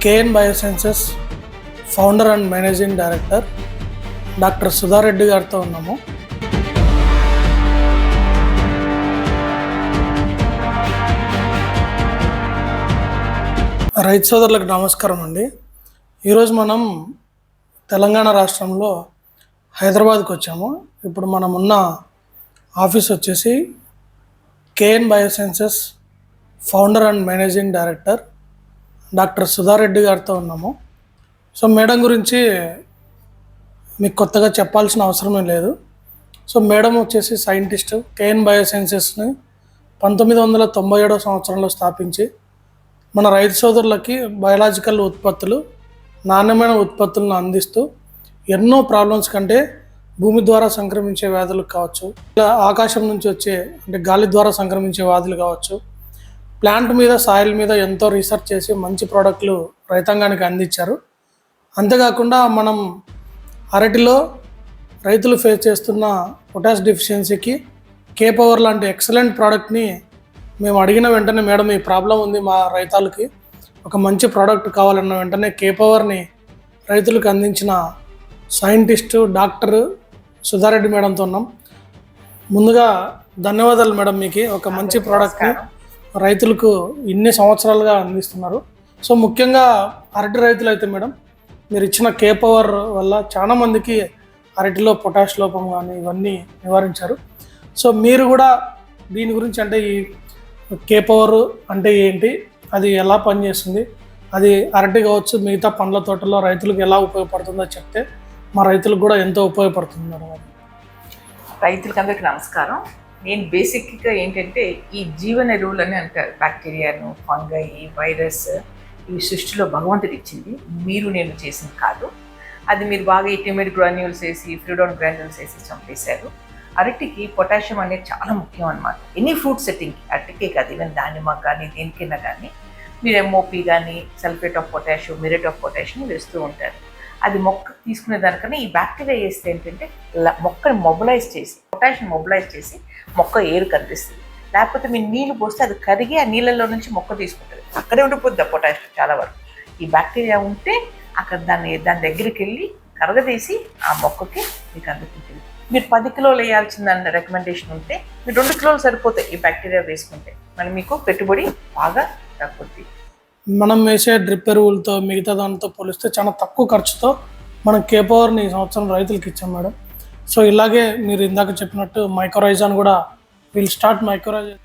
KN biosciences founder and managing director doctor Sudha Reddy గారితో ఉన్నాము. రైతు సోదరులకు నమస్కారం అండి. ఈరోజు మనం తెలంగాణ రాష్ట్రంలో హైదరాబాద్కి వచ్చాము. ఇప్పుడు మనం ఉన్న ఆఫీస్ వచ్చేసి KN biosciences founder and managing director doctor Sudha Reddy గారితో ఉన్నాము. సో మేడం గురించి మీకు కొత్తగా చెప్పాల్సిన అవసరమే లేదు. సో మేడం వచ్చేసి సైంటిస్ట్. కేఎన్ బయోసైన్సెస్ని 1997 సంవత్సరంలో స్థాపించి మన రైతు సోదరులకి బయలాజికల్ ఉత్పత్తులు, నాణ్యమైన ఉత్పత్తులను అందిస్తూ ఎన్నో ప్రాబ్లమ్స్ కంటే భూమి ద్వారా సంక్రమించే వ్యాధులు కావచ్చు, ఆకాశం నుంచి వచ్చే అంటే గాలి ద్వారా సంక్రమించే వ్యాధులు కావచ్చు, ప్లాంట్ మీద సాయిల్ మీద ఎంతో రీసెర్చ్ చేసి మంచి ప్రోడక్ట్లు రైతాంగానికి అందించారు. అంతేకాకుండా మనం అరటిలో రైతులు ఫేస్ చేస్తున్న పొటాష్ డెఫిషియన్సీకి కే పవర్ లాంటి ఎక్సలెంట్ ప్రోడక్ట్ని మేము అడిగిన వెంటనే, మేడం ఈ ప్రాబ్లం ఉంది మా రైతులకి, ఒక మంచి ప్రోడక్ట్ కావాలన్న వెంటనే కే పవర్ని రైతులకు అందించిన సైంటిస్టు డాక్టర్ సుధారెడ్డి మేడంతో ఉన్నాం. ముందుగా ధన్యవాదాలు మేడం, మీకు ఒక మంచి ప్రోడక్ట్ని రైతులకు ఇన్ని సంవత్సరాలుగా అందిస్తున్నారు. సో ముఖ్యంగా అరటి రైతులు అయితే మేడం, మీరు ఇచ్చిన కే పవర్ వల్ల చాలా మందికి అరటిలో పొటాష్ లోపం కానీ ఇవన్నీ నివారించారు. సో మీరు కూడా దీని గురించి, అంటే ఈ కే పవర్ అంటే ఏంటి, అది ఎలా పనిచేస్తుంది, అది అరటి కావచ్చు మిగతా పండ్ల తోటలో రైతులకు ఎలా ఉపయోగపడుతుందో చెప్తే మా రైతులకు కూడా ఎంతో ఉపయోగపడుతుంది మేడం. రైతులకి అందరికీ నమస్కారం. నేను బేసిక్గా ఏంటంటే, ఈ జీవన ఎరువులు అని అంటారు, బ్యాక్టీరియాను, ఫంగై, వైరస్, ఇవి సృష్టిలో భగవంతుడు ఇచ్చింది, మీరు నేను చేసింది కాదు. అది మీరు బాగా ఇటిమేట్ గ్రాన్యూల్స్ వేసి, ఫ్రూడోన్ గ్రాన్యూల్స్ వేసి చంపేశారు. అరటికి పొటాషియం అనేది చాలా ముఖ్యం అనమాట. ఎనీ ఫ్రూట్ సెట్టింగ్కి, అరటికే కాదు, ఈవెన్ దానిమ్మ కానీ దేనికైనా కానీ మీరు ఎంఓపి కానీ sulphate of potassium, muriate of potassium వేస్తూ ఉంటారు. అది మొక్క తీసుకునే దానికన్నా ఈ బ్యాక్టీరియా వేస్తే ఏంటంటే మొక్కని మొబిలైజ్ చేసి, పొటాషియం మొబిలైజ్ చేసి మొక్క ఏరు కనిపిస్తుంది. లేకపోతే మీరు నీళ్ళు పోస్తే అది కరిగి ఆ నీళ్ళల్లో నుంచి మొక్క తీసుకుంటుంది, అక్కడే ఉండిపోద్ది ఆ పొటాషియం చాలా వరకు. ఈ బ్యాక్టీరియా ఉంటే అక్కడ దాని దగ్గరికి వెళ్ళి కరగదీసి ఆ మొక్కకి మీకు అందుకుంటుంది. మీరు 10 కిలోలు వేయాల్సిన రికమెండేషన్ ఉంటే మీరు 2 కిలోలు సరిపోతాయి ఈ బ్యాక్టీరియా వేసుకుంటే. మరి మీకు పెట్టుబడి బాగా తగ్గుద్ది. మనం వేసే డ్రిప్ ఎరువులతో మిగతా దానితో పోలిస్తే చాలా తక్కువ ఖర్చుతో మనం కే పవర్ని ఈ సంవత్సరం రైతులకు ఇచ్చాం మేడం. సో ఇలాగే మీరు ఇందాక చెప్పినట్టు మైక్రోరైజాన్ కూడా విల్ స్టార్ట్ మైక్రోరైజాన్